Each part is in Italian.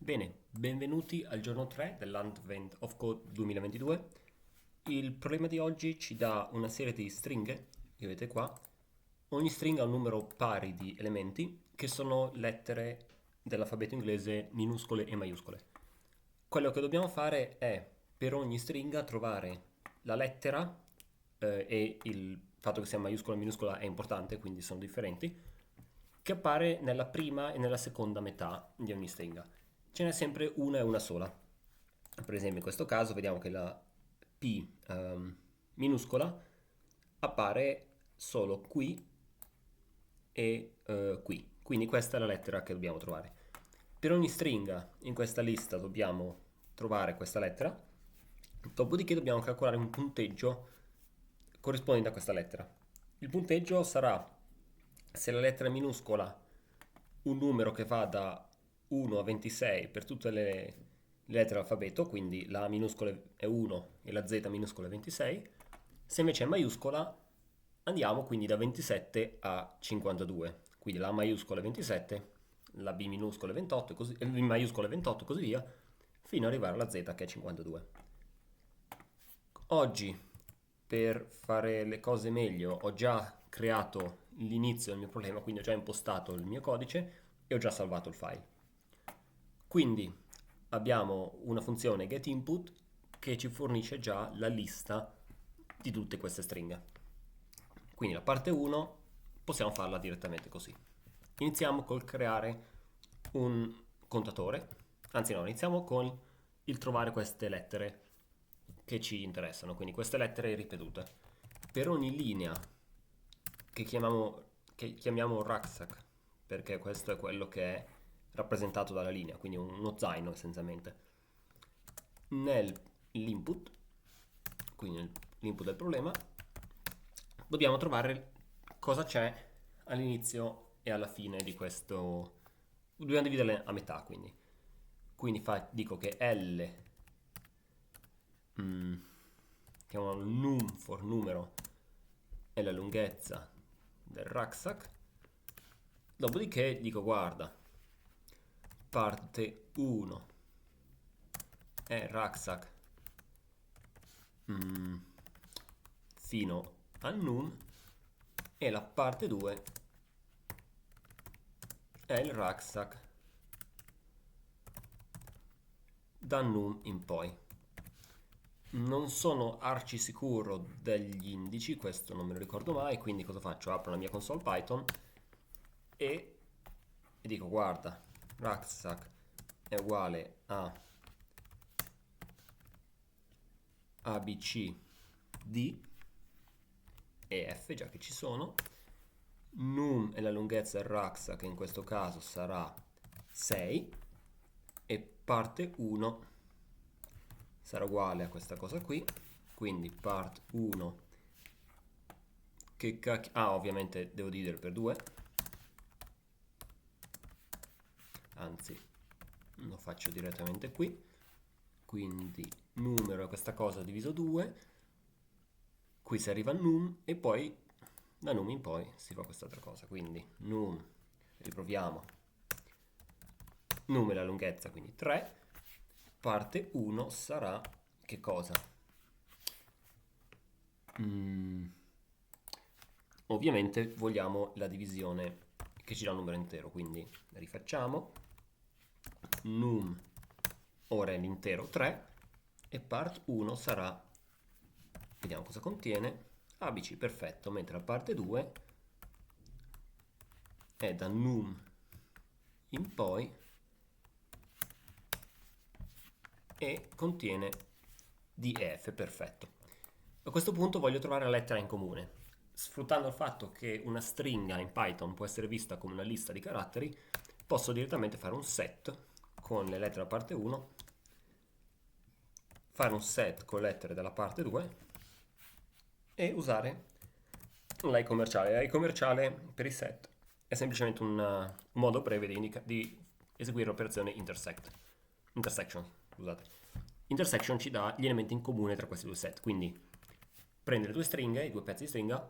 Bene, benvenuti al giorno 3 dell'Advent of Code 2022. Il problema di oggi ci dà una serie di stringhe, che vedete qua. Ogni stringa ha un numero pari di elementi, che sono lettere dell'alfabeto inglese minuscole e maiuscole. Quello che dobbiamo fare è, per ogni stringa, trovare la lettera, e il fatto che sia maiuscola e minuscola è importante, quindi sono differenti, che appare nella prima e nella seconda metà di ogni stringa. Ce n'è sempre una e una sola. Per esempio, in questo caso vediamo che la P minuscola appare solo qui e qui. Quindi questa è la lettera che dobbiamo trovare. Per ogni stringa in questa lista dobbiamo trovare questa lettera, dopodiché dobbiamo calcolare un punteggio corrispondente a questa lettera. Il punteggio sarà, se la lettera è minuscola, un numero che va da 1 a 26 per tutte le lettere dell'alfabeto, quindi la A minuscola è 1 e la Z minuscola è 26. Se invece è maiuscola, andiamo quindi da 27 a 52. Quindi la A maiuscola è 27, la B minuscola è 28, B maiuscola è 28 e così via, fino ad arrivare alla Z che è 52. Oggi, per fare le cose meglio, ho già creato l'inizio del mio problema, quindi ho già impostato il mio codice e ho già salvato il file. Quindi abbiamo una funzione getInput che ci fornisce già la lista di tutte queste stringhe. Quindi la parte 1 possiamo farla direttamente così. Iniziamo col creare un contatore, anzi no, iniziamo con il trovare queste lettere che ci interessano, quindi queste lettere ripetute. Per ogni linea che chiamiamo rucksack, perché questo è quello che è rappresentato dalla linea, quindi uno zaino essenzialmente. Nell'input, quindi nell'input del problema, dobbiamo trovare cosa c'è all'inizio e alla fine di questo. Dobbiamo dividerle a metà, quindi dico che L, chiamiamolo num for numero, è la lunghezza del rucksack. Dopodiché dico guarda, parte 1 è rucksack fino al num e la parte 2 è il rucksack da num in poi. Non sono arci sicuro degli indici, questo non me lo ricordo mai, quindi cosa faccio? Apro la mia console Python e dico guarda, rucksack è uguale a ABCD e F, già che ci sono. Num è la lunghezza del rucksack, che in questo caso sarà 6, e parte 1 sarà uguale a questa cosa qui, quindi part 1 che cacchio. Ovviamente devo dividere per 2, anzi lo faccio direttamente qui, quindi numero è questa cosa diviso 2, qui si arriva a num e poi da num in poi si fa quest'altra cosa, quindi num, riproviamo, num è la lunghezza, quindi 3, parte 1 sarà che cosa? Ovviamente vogliamo la divisione che ci dà un numero intero, quindi rifacciamo. Num ora è l'intero 3 e part 1 sarà, vediamo cosa contiene, ABC, perfetto, mentre la parte 2 è da num in poi e contiene DF, perfetto. A questo punto voglio trovare la lettera in comune. Sfruttando il fatto che una stringa in Python può essere vista come una lista di caratteri, posso direttamente fare un set con le lettere della parte 1, fare un set con le lettere della parte 2 e usare l'AI commerciale. L'AI commerciale per i set è semplicemente un modo breve di eseguire l'operazione intersection. Scusate. Intersection ci dà gli elementi in comune tra questi due set, quindi prende le due stringhe, i due pezzi di stringa,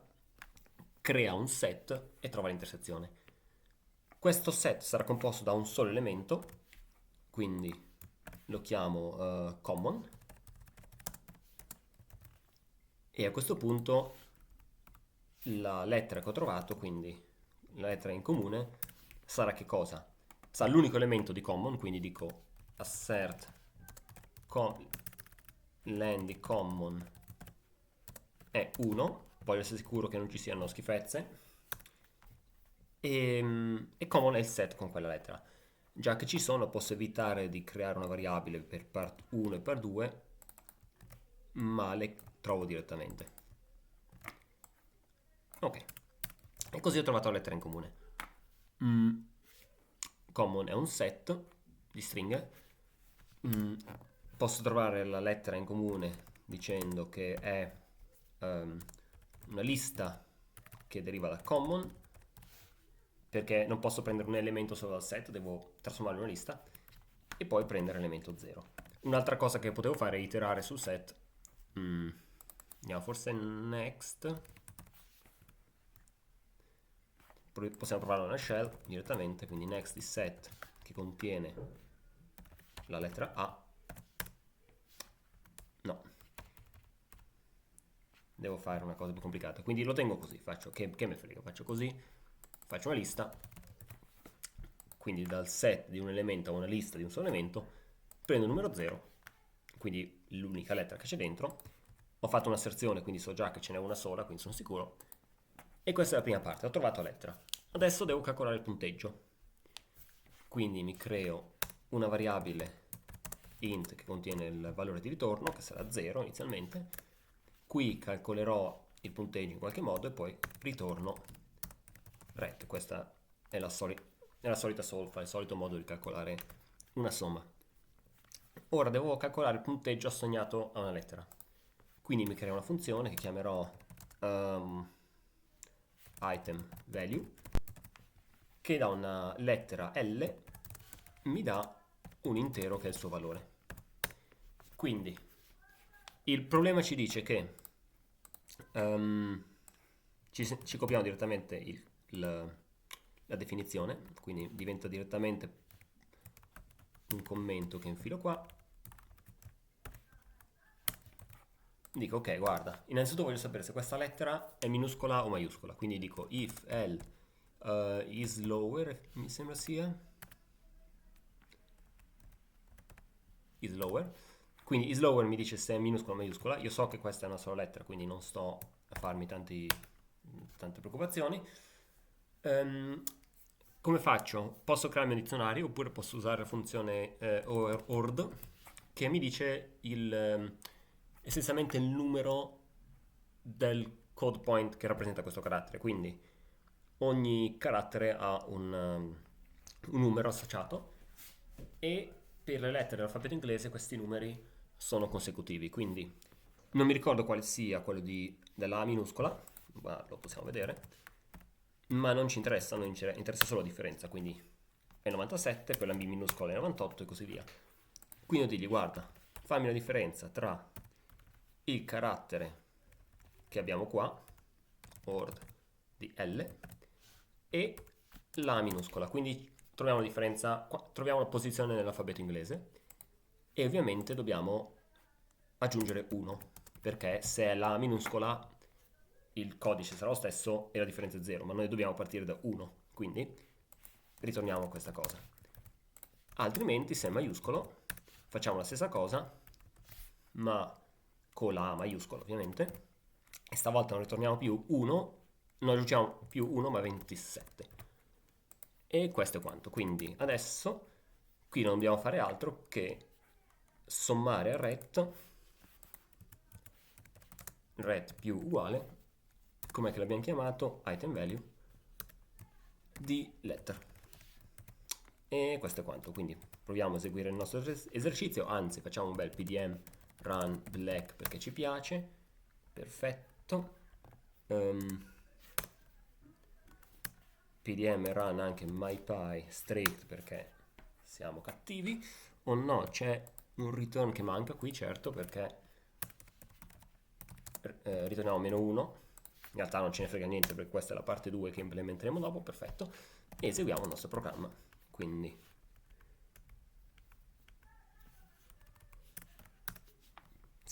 crea un set e trova l'intersezione. Questo set sarà composto da un solo elemento, quindi lo chiamo common, e a questo punto la lettera che ho trovato, quindi la lettera in comune, sarà che cosa? Sarà l'unico elemento di common, quindi dico assert len di common è 1, voglio essere sicuro che non ci siano schifezze, e common è il set con quella lettera. Già che ci sono, posso evitare di creare una variabile per part 1 e part 2, ma le trovo direttamente. Ok, e così ho trovato la lettera in comune. Common è un set di stringhe. Posso trovare la lettera in comune dicendo che è una lista che deriva da common, perché non posso prendere un elemento solo dal set, devo trasformarlo in una lista, e poi prendere l'elemento 0. Un'altra cosa che potevo fare è iterare sul set. Andiamo forse next. Possiamo provarlo nella shell direttamente, quindi next di set che contiene la lettera A. No, devo fare una cosa più complicata, quindi lo tengo così, faccio che me frega, faccio così, faccio una lista, quindi dal set di un elemento a una lista di un solo elemento prendo il numero 0, quindi l'unica lettera che c'è dentro. Ho fatto un'asserzione, quindi so già che ce n'è una sola, quindi sono sicuro. E questa è la prima parte, ho trovato la lettera. Adesso devo calcolare il punteggio. Quindi mi creo una variabile int che contiene il valore di ritorno, che sarà 0 inizialmente. Qui calcolerò il punteggio in qualche modo e poi ritorno ret. Questa è la solita solfa, il solito modo di calcolare una somma. Ora devo calcolare il punteggio assegnato a una lettera. Quindi mi creo una funzione che chiamerò item value, che da una lettera L mi dà un intero che è il suo valore. Quindi il problema ci dice che ci copiamo direttamente la definizione, quindi diventa direttamente un commento che infilo qua. Dico ok, guarda, innanzitutto voglio sapere se questa lettera è minuscola o maiuscola, quindi dico if L is lower, mi sembra sia is lower, quindi is lower mi dice se è minuscola o maiuscola. Io so che questa è una sola lettera, quindi non sto a farmi tante preoccupazioni. Come faccio? Posso crearmi un dizionario oppure posso usare la funzione ord, che mi dice essenzialmente il numero del code point che rappresenta questo carattere. Quindi ogni carattere ha un numero associato, e per le lettere dell'alfabeto inglese questi numeri sono consecutivi. Quindi non mi ricordo quale sia quello della A minuscola, ma lo possiamo vedere. Ma non ci interessa, non ci interessa solo la differenza, quindi è 97, poi la B minuscola è 98 e così via. Quindi io digli, guarda, fammi la differenza tra il carattere che abbiamo qua, ord di L, e la minuscola, quindi troviamo la differenza, troviamo la posizione nell'alfabeto inglese, e ovviamente dobbiamo aggiungere 1, perché se è la minuscola il codice sarà lo stesso e la differenza è 0, ma noi dobbiamo partire da 1, quindi ritorniamo a questa cosa. Altrimenti, se è maiuscolo, facciamo la stessa cosa, ma con la A maiuscola ovviamente, e stavolta non ritorniamo più 1, non aggiungiamo più 1 ma 27. E questo è quanto. Quindi adesso qui non dobbiamo fare altro che sommare a ret più uguale, com'è che l'abbiamo chiamato, item value di letter. E questo è quanto. Quindi proviamo a eseguire il nostro esercizio, anzi facciamo un bel pdm run black perché ci piace. Perfetto. Pdm run anche mypy straight perché siamo cattivi. O no, c'è un return che manca qui, certo, perché ritorniamo meno 1. In realtà non ce ne frega niente perché questa è la parte 2 che implementeremo dopo. Perfetto. E eseguiamo il nostro programma. Quindi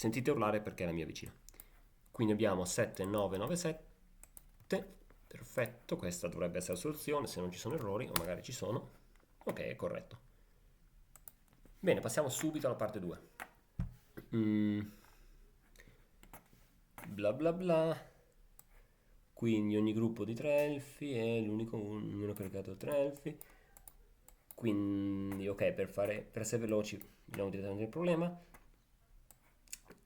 sentite urlare perché è la mia vicina. Quindi abbiamo 7997. Perfetto, questa dovrebbe essere la soluzione, se non ci sono errori, o magari ci sono. Ok, è corretto. Bene, passiamo subito alla parte 2. Bla bla bla. Quindi ogni gruppo di 3 elfi è l'unico numero caricato da 3 elfi. Quindi, ok, per essere veloci, vediamo direttamente il problema.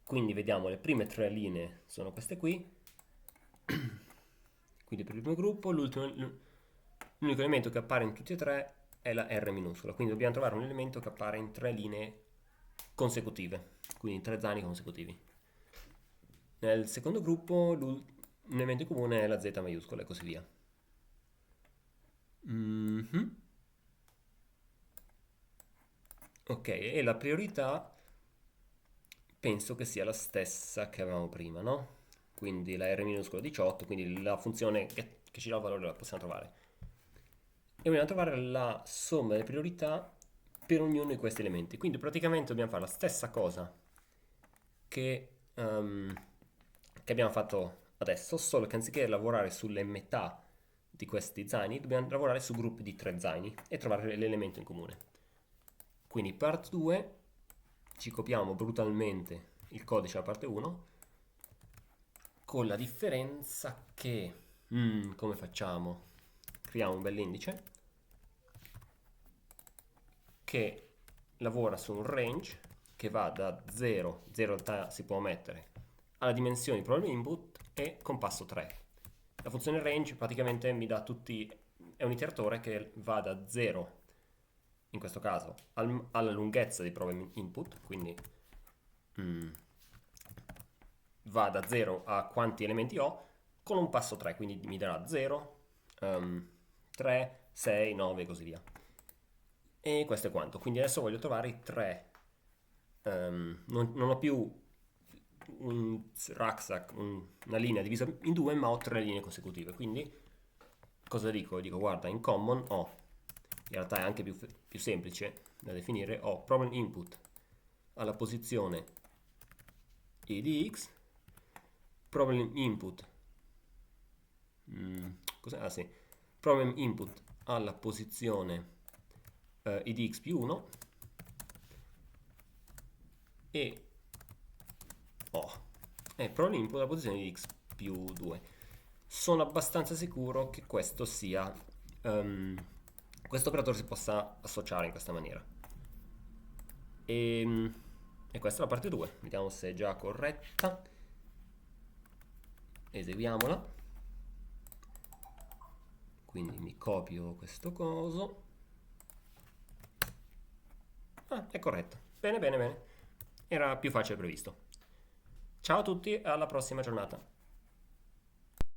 Quindi vediamo le prime 3 linee sono queste qui. Quindi per il primo gruppo, l'unico elemento che appare in tutti e tre è la R minuscola. Quindi dobbiamo trovare un elemento che appare in 3 linee consecutive, quindi 3 zani consecutivi. Nel secondo gruppo l'elemento in comune è la Z maiuscola e così via. Ok, e la priorità penso che sia la stessa che avevamo prima, no? Quindi la R minuscola 18, quindi la funzione che ci dà il valore la possiamo trovare. E vogliamo trovare la somma delle priorità per ognuno di questi elementi. Quindi praticamente dobbiamo fare la stessa cosa che abbiamo fatto adesso, solo che anziché lavorare sulle metà di questi zaini, dobbiamo lavorare su gruppi di 3 zaini e trovare l'elemento in comune. Quindi part 2, ci copiamo brutalmente il codice alla parte 1, con la differenza che, come facciamo? Creiamo un bell'indice che lavora su un range che va da 0, 0 in realtà si può mettere, alla dimensione di problem input e con passo 3. La funzione range praticamente mi dà tutti, è un iteratore che va da 0, in questo caso, alla lunghezza di problem input, quindi va da 0 a quanti elementi ho, con un passo 3, quindi mi darà 0, 3, 6, 9 e così via. E questo è quanto. Quindi adesso voglio trovare i 3. Non ho più un rucksack, una linea divisa in 2, ma ho 3 linee consecutive. Quindi cosa dico? Dico guarda, in common ho, in realtà è anche più semplice da definire, ho problem input alla posizione i di x, problem input, cos'è? Ah sì, problem input alla posizione i di x più 1 e problem input alla posizione di x più 2. Sono abbastanza sicuro che questo sia questo operatore si possa associare in questa maniera. E questa è la parte 2. Vediamo se è già corretta. Eseguiamola. Quindi mi copio questo coso. È corretto. Bene, bene, bene. Era più facile previsto. Ciao a tutti e alla prossima giornata.